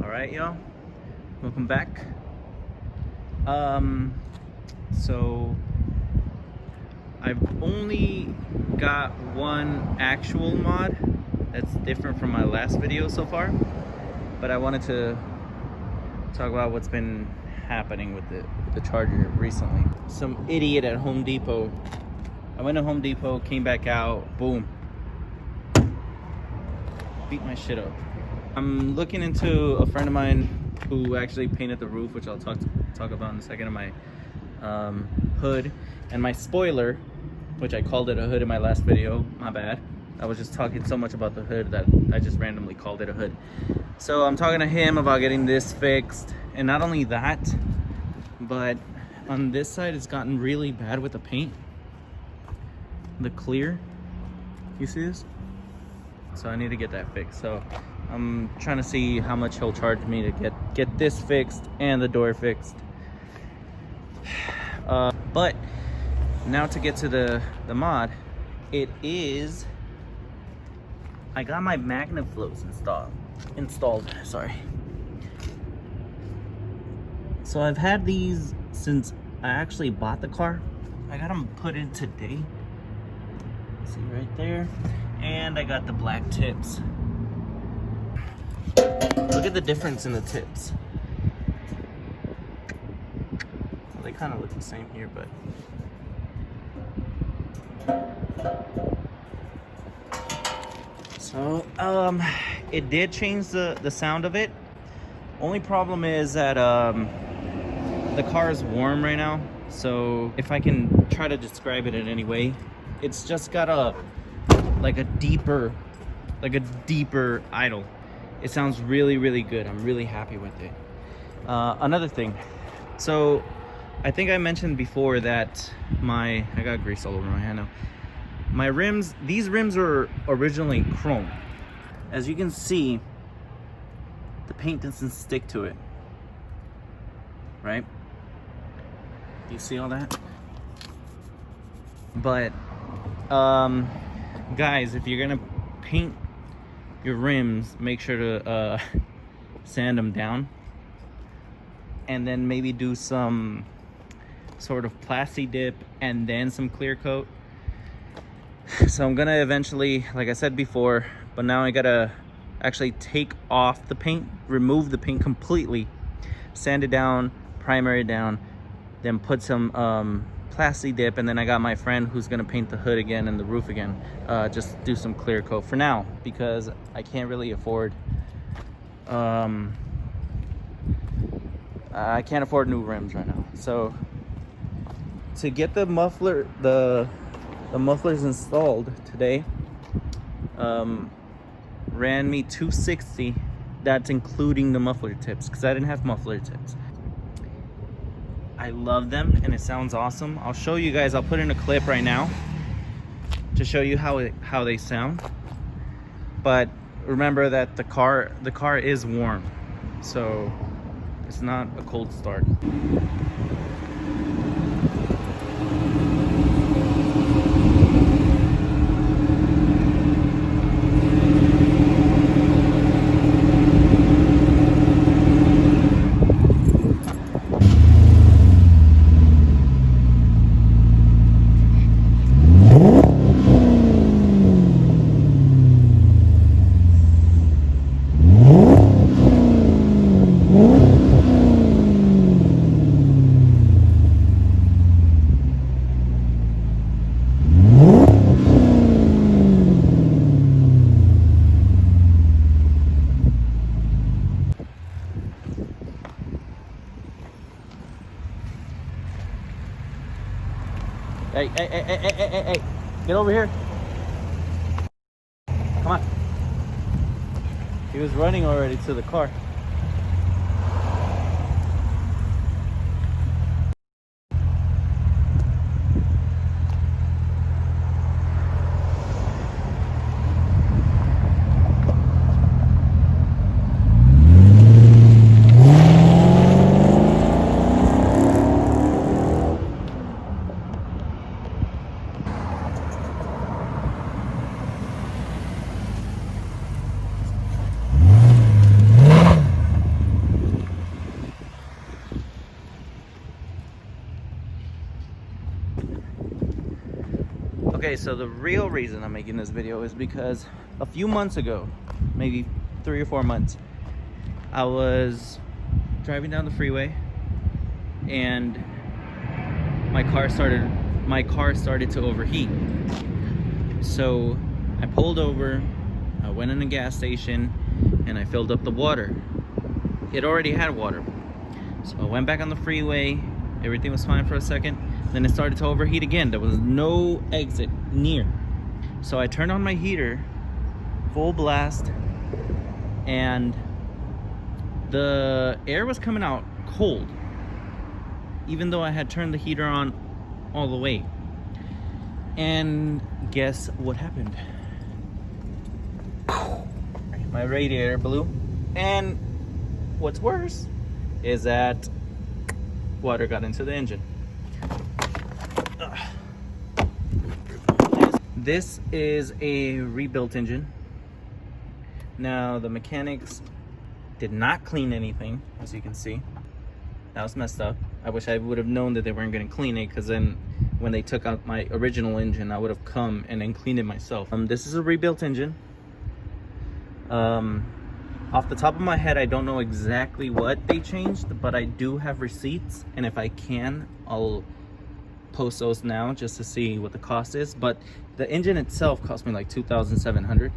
Alright, y'all, welcome back. So I've only got one actual mod that's different from my last video so far, but I wanted to talk about what's been happening with the charger recently. Some idiot at Home Depot. I went to Home Depot, came back out, boom, beat my shit up. I'm looking into a friend of mine who actually painted the roof, which I'll talk about in a second, of my hood and my spoiler, which I called it a hood in my last video. My bad. I was just talking so much about the hood that I just randomly called it a hood. So I'm talking to him about getting this fixed, and not only that, but on this side it's gotten really bad with the paint, the clear. You see this? So I need to get that fixed. So I'm trying to see how much he'll charge me to get this fixed and the door fixed. But now to get to the mod, I got my Magnaflows installed. Sorry. So I've had these since I actually bought the car. I got them put in today. See right there. And I got the black tips. Look at the difference in the tips. Well, they kind of look the same here, but so it did change the sound of it. Only problem is that the car is warm right now. So if I can try to describe it in any way, it's just got a deeper idle. It sounds really good. I'm really happy with it. Another thing, so I think I mentioned before that I got grease all over my hand now. My rims, these rims were originally chrome. As you can see, the paint doesn't stick to it, right? You see all that? But guys, if you're gonna paint your rims, make sure to sand them down, and then maybe do some sort of plasti dip and then some clear coat. So I'm gonna eventually, like I said before, but now I gotta actually take off the paint, remove the paint completely, sand it down, primer it down, then put some plasti dip, and then I got my friend who's gonna paint the hood again and the roof again, just do some clear coat for now, because I can't really afford I can't afford new rims right now. So to get the mufflers installed today, ran me $260. That's including the muffler tips, because I didn't have muffler tips. I love them and it sounds awesome. I'll show you guys. I'll put in a clip right now to show you how they sound. But remember that the car is warm, so it's not a cold start. Hey, get over here. Come on. He was running already to the car. Okay, so the real reason I'm making this video is because a few months ago, maybe 3 or 4 months, I was driving down the freeway and my car started to overheat. So I pulled over, I went in a gas station, and I filled up the water. It already had water. So I went back on the freeway, everything was fine for a second, then it started to overheat again. There was no exit near. So I turned on my heater, full blast, and the air was coming out cold, even though I had turned the heater on all the way. And guess what happened? My radiator blew. And what's worse is that water got into the engine. This is a rebuilt engine. Now the mechanics did not clean anything, as you can see. That was messed up. I wish I would have known that they weren't going to clean it, because then when they took out my original engine, I would have come and then cleaned it myself. This is a rebuilt engine. Off the top of my head, I don't know exactly what they changed, but I do have receipts, and if I can, I'll post those now just to see what the cost is. But the engine itself cost me like $2,700.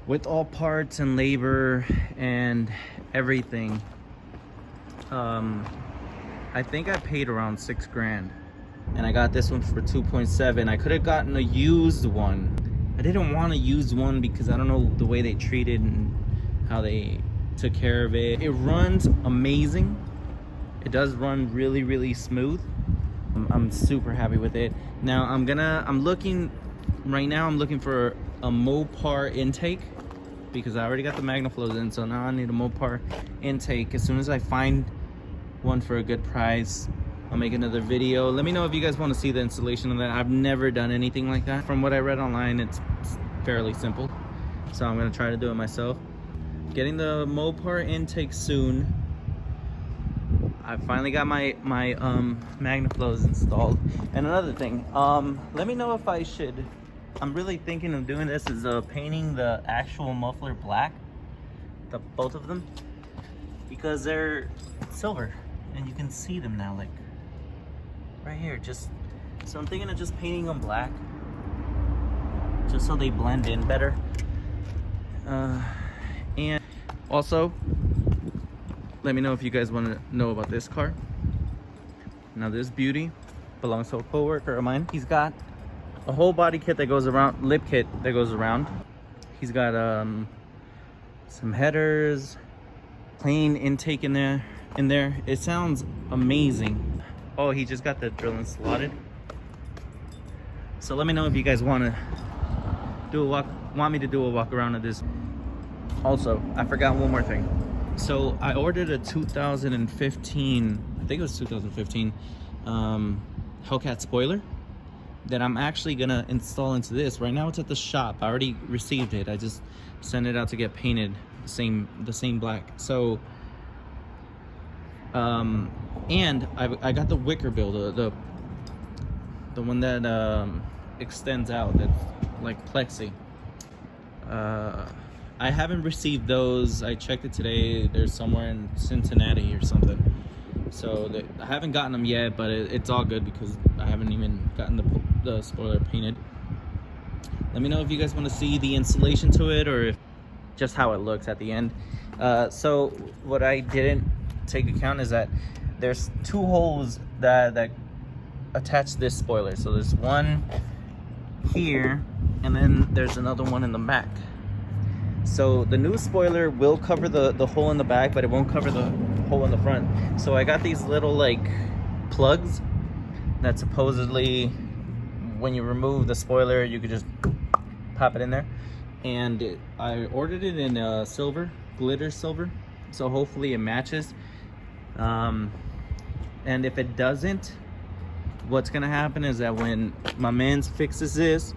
With all parts and labor and everything, I think I paid around $6 grand, and I got this one for 2.7. I could have gotten a used one. I didn't want a used one because I don't know the way they treated and how they took care of it. It runs amazing. It does run really, really smooth. I'm super happy with it. Now I'm looking for a Mopar intake, because I already got the Magnaflows in, so now I need a Mopar intake. As soon as I find one for a good price, I'll make another video. Let me know if you guys want to see the installation of that. I've never done anything like that. From what I read online, it's fairly simple, so I'm gonna try to do it myself. Getting the Mopar intake soon. I finally got my Magnaflows installed. And another thing, let me know if I should. I'm really thinking of doing this is painting the actual muffler black, both of them, because they're silver and you can see them now, like right here. So I'm thinking of just painting them black, just so they blend in better. And also, let me know if you guys want to know about this car. Now this beauty belongs to a coworker of mine. He's got a whole body kit that goes around, lip kit that goes around. He's got some headers, plain intake in there. It sounds amazing. Oh, he just got the drill and slotted. So let me know if you guys want me to do a walk around of this. Also, I forgot one more thing. So I ordered a 2015, I think it was 2015, Hellcat spoiler that I'm actually gonna install into this. Right now it's at the shop. I already received it. I just sent it out to get painted the same black. So and I got the wicker bill, the one that extends out, that's like plexi. I haven't received those. I checked it today. They're somewhere in Cincinnati or something. So I haven't gotten them yet, but it's all good because I haven't even gotten the spoiler painted. Let me know if you guys want to see the installation to it, or just how it looks at the end. So what I didn't take account is that there's 2 holes that attach this spoiler. So there's one here, and then there's another one in the back. So the new spoiler will cover the hole in the back, but it won't cover the hole in the front. So I got these little like plugs that supposedly when you remove the spoiler, you could just pop it in there. And I ordered it in silver, glitter silver, so hopefully it matches. And if it doesn't, what's gonna happen is that when my man fixes this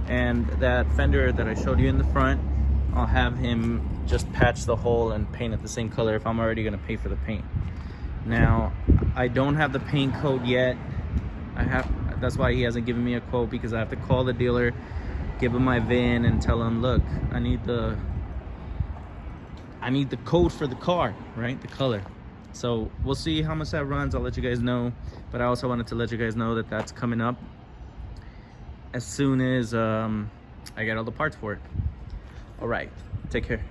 and that fender that I showed you in the front, I'll have him just patch the hole and paint it the same color if I'm already gonna pay for the paint. Now, I don't have the paint code yet. That's why he hasn't given me a quote, because I have to call the dealer, give him my VIN, and tell him, look, I need the code for the car, right? The color. So we'll see how much that runs. I'll let you guys know. But I also wanted to let you guys know that that's coming up as soon as I get all the parts for it. All right, take care.